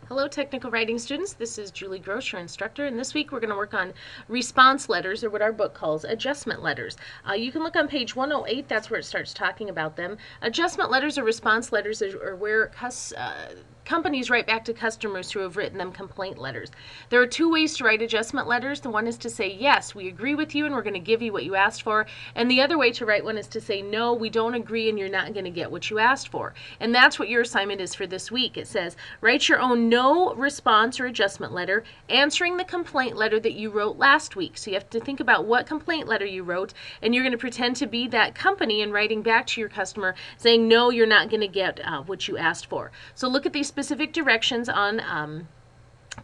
Hello, technical writing students. This is Julie Gross, your instructor, and this week we're going to work on response letters, or what our book calls adjustment letters. You can look on page 108. That's where it starts talking about them. Adjustment letters or response letters are where companies write back to customers who have written them complaint letters. There are two ways to write adjustment letters. The one is to say, yes, we agree with you and we're going to give you what you asked for. And the other way to write one is to say, no, we don't agree and you're not going to get what you asked for. And that's what your assignment is for this week. It says, write your own no response or adjustment letter answering the complaint letter that you wrote last week. So you have to think about what complaint letter you wrote, and you're going to pretend to be that company and writing back to your customer saying, no, you're not going to get what you asked for. So look at these specific directions on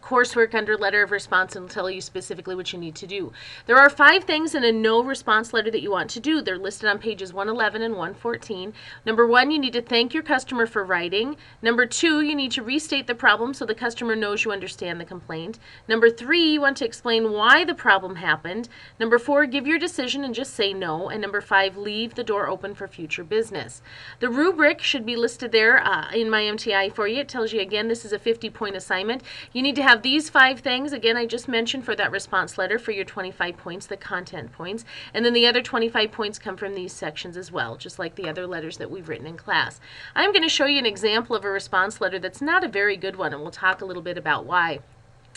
coursework under letter of response, and will tell you specifically what you need to do. There are 5 things in a no response letter that you want to do. They're listed on pages 111 and 114. Number 1, you need to thank your customer for writing. Number 2, you need to restate the problem so the customer knows you understand the complaint. Number 3, you want to explain why the problem happened. Number 4, give your decision and just say no. And number 5, leave the door open for future business. The rubric should be listed there in my MTI for you. It tells you, again, this is a 50-point assignment. You need to have these 5 things, again, I just mentioned for that response letter for your 25 points, the content points, and then the other 25 points come from these sections as well, just like the other letters that we've written in class. I'm going to show you an example of a response letter that's not a very good one, and we'll talk a little bit about why.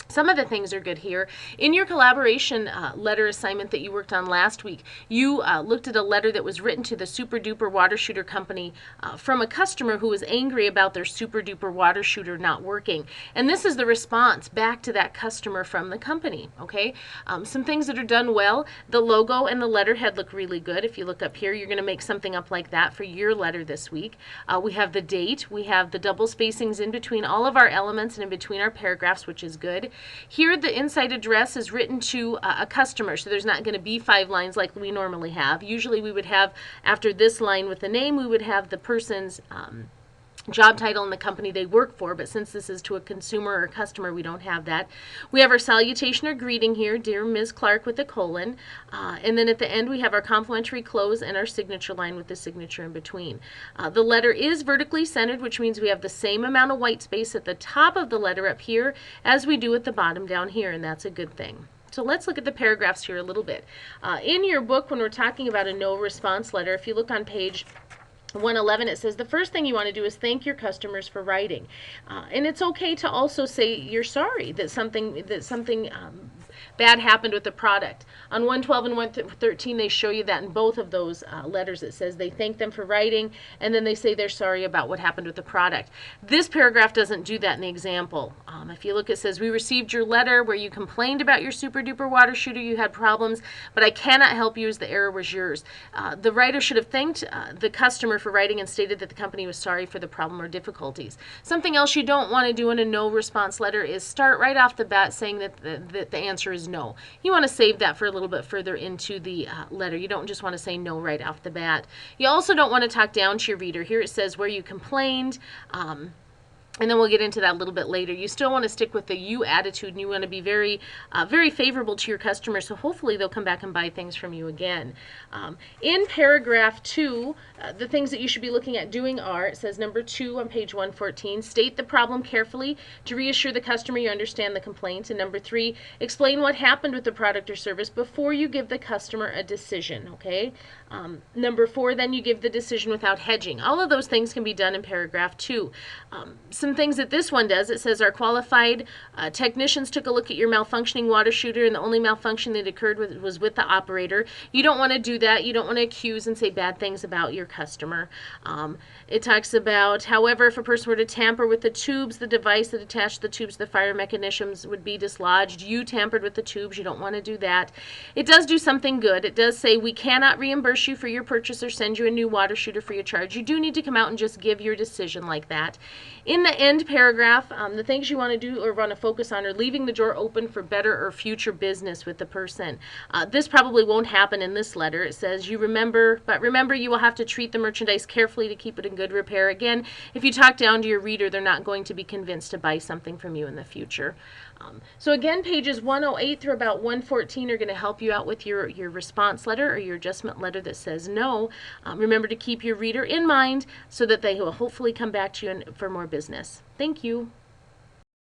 Some of the things are good here. In your collaboration letter assignment that you worked on last week, you looked at a letter that was written to the Super Duper Water Shooter Company from a customer who was angry about their Super Duper water shooter not working. And this is the response back to that customer from the company. Okay, some things that are done well. The logo and the letterhead look really good. If you look up here, you're going to make something up like that for your letter this week. We have the date. We have the double spacings in between all of our elements and in between our paragraphs, which is good. Here the inside address is written to a customer, so there's not going to be 5 lines like we normally have. Usually we would have, after this line with the name, we would have the person's job title and the company they work for, but since this is to a consumer or customer, we don't have that. We have our salutation or greeting here, dear Ms. Clark, with a colon, and then at the end we have our complimentary close and our signature line with the signature in between. The letter is vertically centered, which means we have the same amount of white space at the top of the letter up here as we do at the bottom down here, and that's a good thing. So let's look at the paragraphs here a little bit. In your book, when we're talking about a no response letter, if you look on page 111, it says the first thing you want to do is thank your customers for writing, and it's okay to also say you're sorry that something bad happened with the product. On 112 and 113, they show you that in both of those letters. It says they thank them for writing, and then they say they're sorry about what happened with the product. This paragraph doesn't do that in the example. If you look, it says, we received your letter where you complained about your Super Duper water shooter. You had problems, but I cannot help you as the error was yours. The writer should have thanked the customer for writing and stated that the company was sorry for the problem or difficulties. Something else you don't want to do in a no response letter is start right off the bat saying that the answer is no. You want to save that for a little bit further into the letter. You don't just want to say no right off the bat. You also don't want to talk down to your reader. Here it says where you complained, and then we'll get into that a little bit later. You still want to stick with the you attitude, and you want to be very, very favorable to your customers, so hopefully they'll come back and buy things from you again. In paragraph 2, the things that you should be looking at doing are, it says number 2 on page 114, state the problem carefully to reassure the customer you understand the complaint. And number 3, explain what happened with the product or service before you give the customer a decision, okay? Number 4, then you give the decision without hedging. All of those things can be done in paragraph 2. Some things that this one does, it says our qualified technicians took a look at your malfunctioning water shooter, and the only malfunction that occurred was with the operator. You don't want to do that. You don't want to accuse and say bad things about your customer. It talks about, however, if a person were to tamper with the tubes, the device that attached the tubes to the fire mechanisms would be dislodged. You tampered with the tubes. You don't want to do that. It does do something good. It does say we cannot reimburse you for your purchase or send you a new water shooter free of charge. You do need to come out and just give your decision like that. In the end paragraph, the things you want to do or want to focus on are leaving the door open for better or future business with the person. This probably won't happen in this letter. It says but remember you will have to treat the merchandise carefully to keep it in good repair. Again, if you talk down to your reader, they're not going to be convinced to buy something from you in the future. So again, pages 108 through about 114 are going to help you out with your response letter or your adjustment letter that says no. Remember to keep your reader in mind so that they will hopefully come back to you for more business. Thank you.